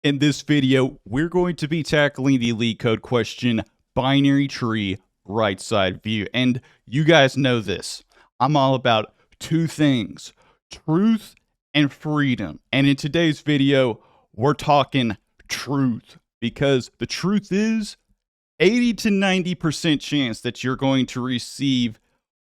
In this video, we're going to be tackling the LeetCode question, binary tree right side view. And you guys know this. I'm all about two things, truth and freedom. And in today's video, we're talking truth because the truth is 80 to 90% chance that you're going to receive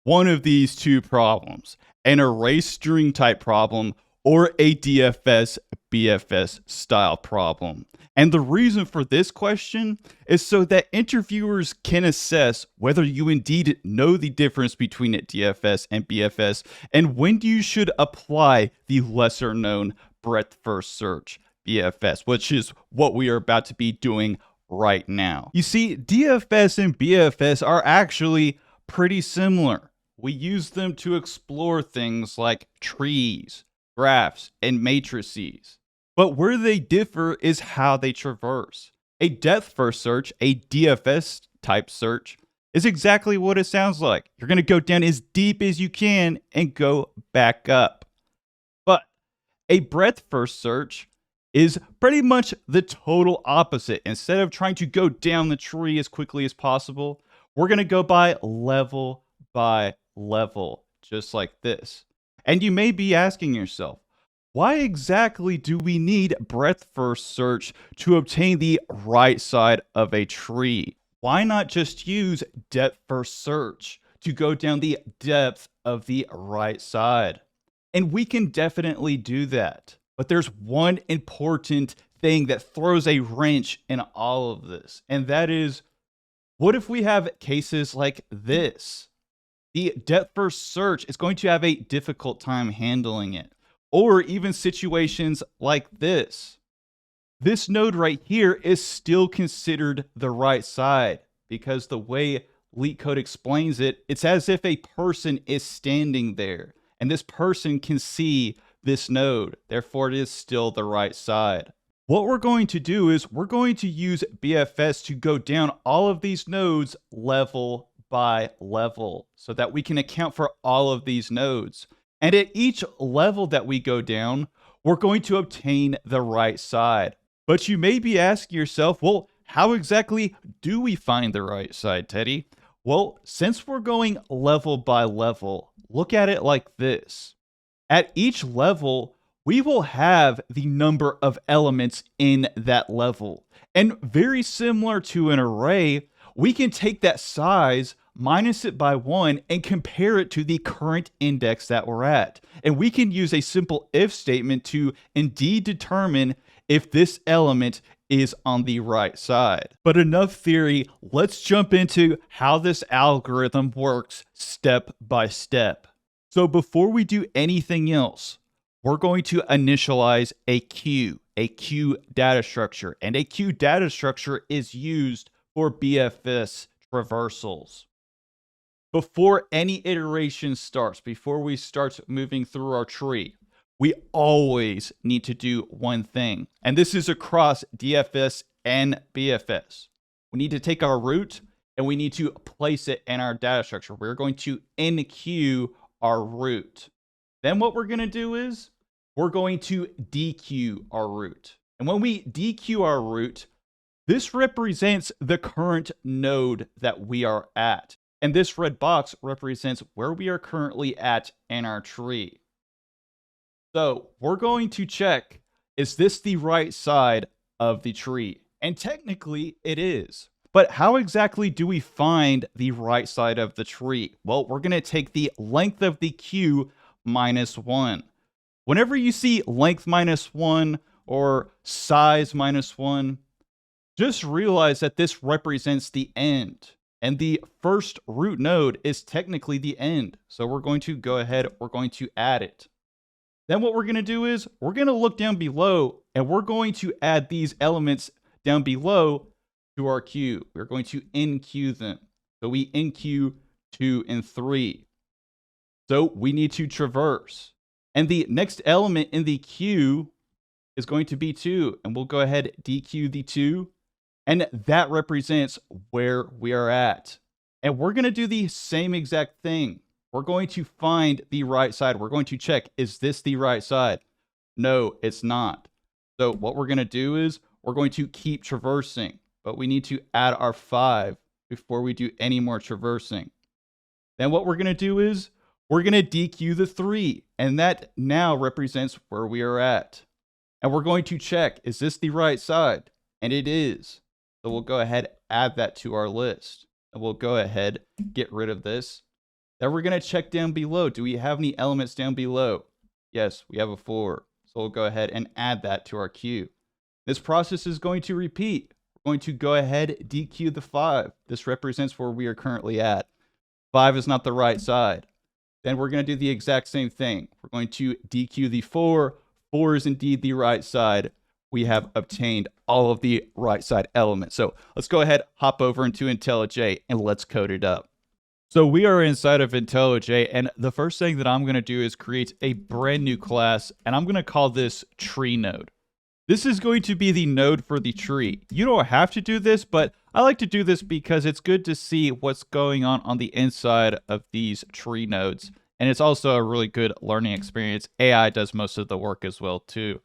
one of these two problems, an array string type problem or a DFS BFS style problem. And the reason for this question is so that interviewers can assess whether you indeed know the difference between a DFS and BFS and when you should apply the lesser known breadth first search BFS, which is what we are about to be doing right now. You see, DFS and BFS are actually pretty similar. We use them to explore things like trees, graphs, and matrices. But where they differ is how they traverse. A depth first search, a DFS type search, is exactly what it sounds like. You're going to go down as deep as you can and go back up. But a breadth first search is pretty much the total opposite. Instead of trying to go down the tree as quickly as possible, we're going to go by level, just like this. And you may be asking yourself, why exactly do we need breadth first search to obtain the right side of a tree? Why not just use depth first search to go down the depth of the right side? And we can definitely do that. But there's one important thing that throws a wrench in all of this. And that is, what if we have cases like this? The depth first search is going to have a difficult time handling it. Or even situations like this. This node right here is still considered the right side because the way LeetCode explains it, it's as if a person is standing there and this person can see this node. Therefore, it is still the right side. What we're going to do is we're going to use BFS to go down all of these nodes level by level so that we can account for all of these nodes. And at each level that we go down, we're going to obtain the right side. But you may be asking yourself, well, how exactly do we find the right side, Teddy? Well, since we're going level by level, look at it like this. At each level, we will have the number of elements in that level. And very similar to an array, we can take that size, minus it by 1, and compare it to the current index that we're at. And we can use a simple if statement to indeed determine if this element is on the right side. But enough theory, let's jump into how this algorithm works step by step. So before we do anything else, we're going to initialize a queue data structure. And a queue data structure is used for BFS traversals. Before any iteration starts, before we start moving through our tree, we always need to do one thing. And this is across DFS and BFS. We need to take our root and we need to place it in our data structure. We're going to enqueue our root. Then what we're going to do is we're going to dequeue our root. And when we dequeue our root, this represents the current node that we are at. And this red box represents where we are currently at in our tree. So we're going to check, is this the right side of the tree? And technically it is. But how exactly do we find the right side of the tree? Well, we're going to take the length of the queue minus 1. Whenever you see length minus 1 or size minus 1, just realize that this represents the end. And the first root node is technically the end. So we're going to go ahead, we're going to add it. Then what we're going to do is we're going to look down below and we're going to add these elements down below to our queue. We're going to enqueue them. So we enqueue 2 and 3. So we need to traverse. And the next element in the queue is going to be 2. And we'll go ahead dequeue the 2. And that represents where we are at. And we're going to do the same exact thing. We're going to find the right side. We're going to check, is this the right side? No, it's not. So what we're going to do is we're going to keep traversing, but we need to add our 5 before we do any more traversing. Then what we're going to do is we're going to dequeue the 3, and that now represents where we are at. And we're going to check, is this the right side? And it is. So we'll go ahead, add that to our list. And we'll go ahead, get rid of this. Then we're going to check down below. Do we have any elements down below? Yes, we have a 4. So we'll go ahead and add that to our queue. This process is going to repeat. We're going to go ahead, dequeue the 5. This represents where we are currently at. 5 is not the right side. Then we're going to do the exact same thing. We're going to dequeue the 4. 4 is indeed the right side. We have obtained all of the right side elements. So let's go ahead, hop over into IntelliJ, and let's code it up. So we are inside of IntelliJ, and the first thing that I'm going to do is create a brand new class, and I'm going to call this tree node. This is going to be the node for the tree. You don't have to do this, but I like to do this because it's good to see what's going on the inside of these tree nodes. And it's also a really good learning experience. AI does most of the work as well too.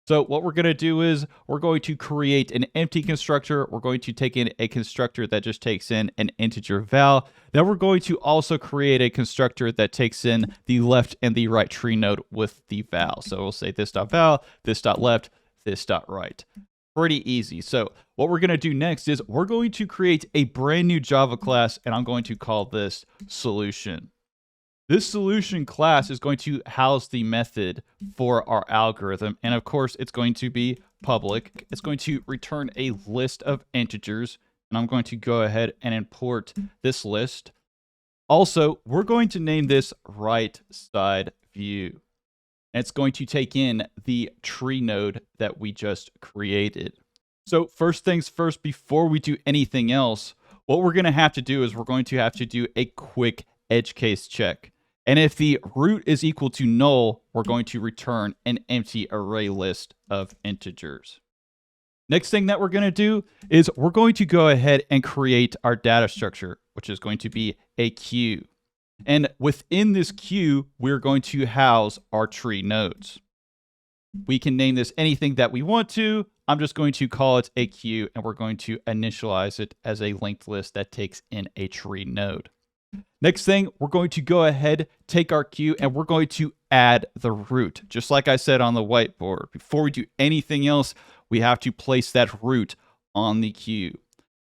So what we're going to do is we're going to create an empty constructor. We're going to take in a constructor that just takes in an integer val. Then we're going to also create a constructor that takes in the left and the right tree node with the val. So we'll say this.val, this.left, this.right. Pretty easy. So what we're going to do next is we're going to create a brand new Java class, and I'm going to call this solution. This solution class is going to house the method for our algorithm. And of course, it's going to be public. It's going to return a list of integers. And I'm going to go ahead and import this list. Also, we're going to name this right side view. And it's going to take in the tree node that we just created. So first things first, before we do anything else, what we're going to have to do is we're going to have to do a quick edge case check. And if the root is equal to null, we're going to return an empty array list of integers. Next thing that we're going to do is we're going to go ahead and create our data structure, which is going to be a queue. And within this queue, we're going to house our tree nodes. We can name this anything that we want to. I'm just going to call it a queue, and we're going to initialize it as a linked list that takes in a tree node. Next thing, we're going to go ahead, take our queue, and we're going to add the root. Just like I said on the whiteboard, before we do anything else, we have to place that root on the queue.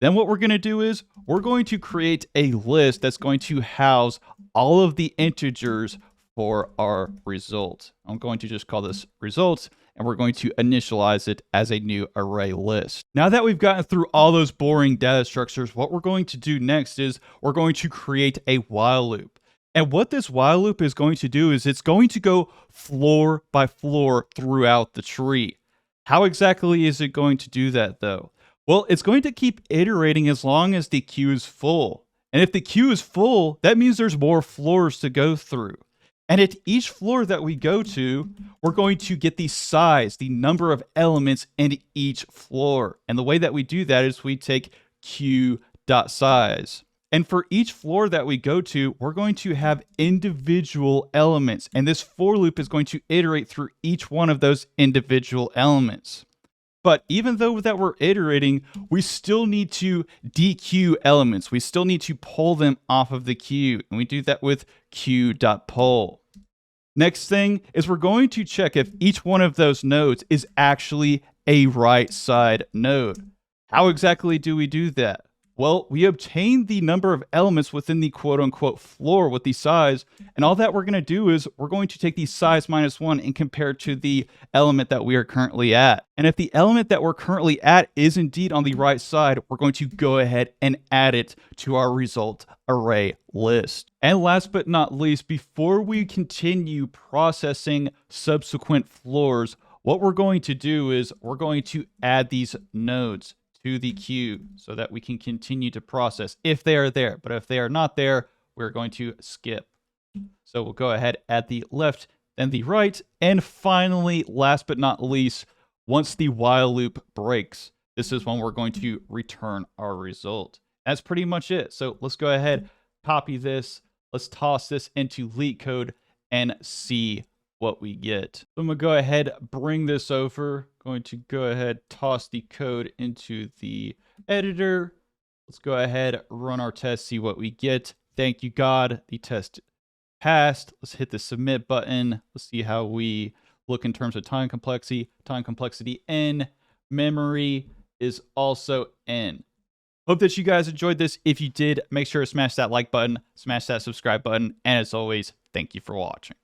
Then what we're going to do is we're going to create a list that's going to house all of the integers for our result. I'm going to just call this results, and we're going to initialize it as a new array list. Now that we've gotten through all those boring data structures, what we're going to do next is we're going to create a while loop. And what this while loop is going to do is it's going to go floor by floor throughout the tree. How exactly is it going to do that though? Well, it's going to keep iterating as long as the queue is full. And if the queue is full, that means there's more floors to go through. And at each floor that we go to, we're going to get the size, the number of elements in each floor. And the way that we do that is we take queue.size. And for each floor that we go to, we're going to have individual elements. And this for loop is going to iterate through each one of those individual elements. But even though that we're iterating, we still need to dequeue elements. We still need to pull them off of the queue. And we do that with queue.pull. Next thing is we're going to check if each one of those nodes is actually a right side node. How exactly do we do that? Well, we obtain the number of elements within the quote unquote floor with the size. And all that we're going to do is we're going to take the size minus 1 and compare it to the element that we are currently at. And if the element that we're currently at is indeed on the right side, we're going to go ahead and add it to our result array list. And last but not least, before we continue processing subsequent floors, what we're going to do is we're going to add these nodes to the queue so that we can continue to process if they are there. But if they are not there, we're going to skip. So we'll go ahead, add the left, then the right. And finally, last but not least, once the while loop breaks, this is when we're going to return our result. That's pretty much it. So let's go ahead, copy this. Let's toss this into LeetCode and see what we get. So I'm going to go ahead, bring this over, Going to go ahead, toss the code into the editor. Let's go ahead, run our test, see what we get. Thank you, God. The test passed. Let's hit the submit button. Let's see how we look in terms of time complexity. Time complexity N. Memory is also N. Hope that you guys enjoyed this. If you did, make sure to smash that like button, smash that subscribe button, and as always, thank you for watching.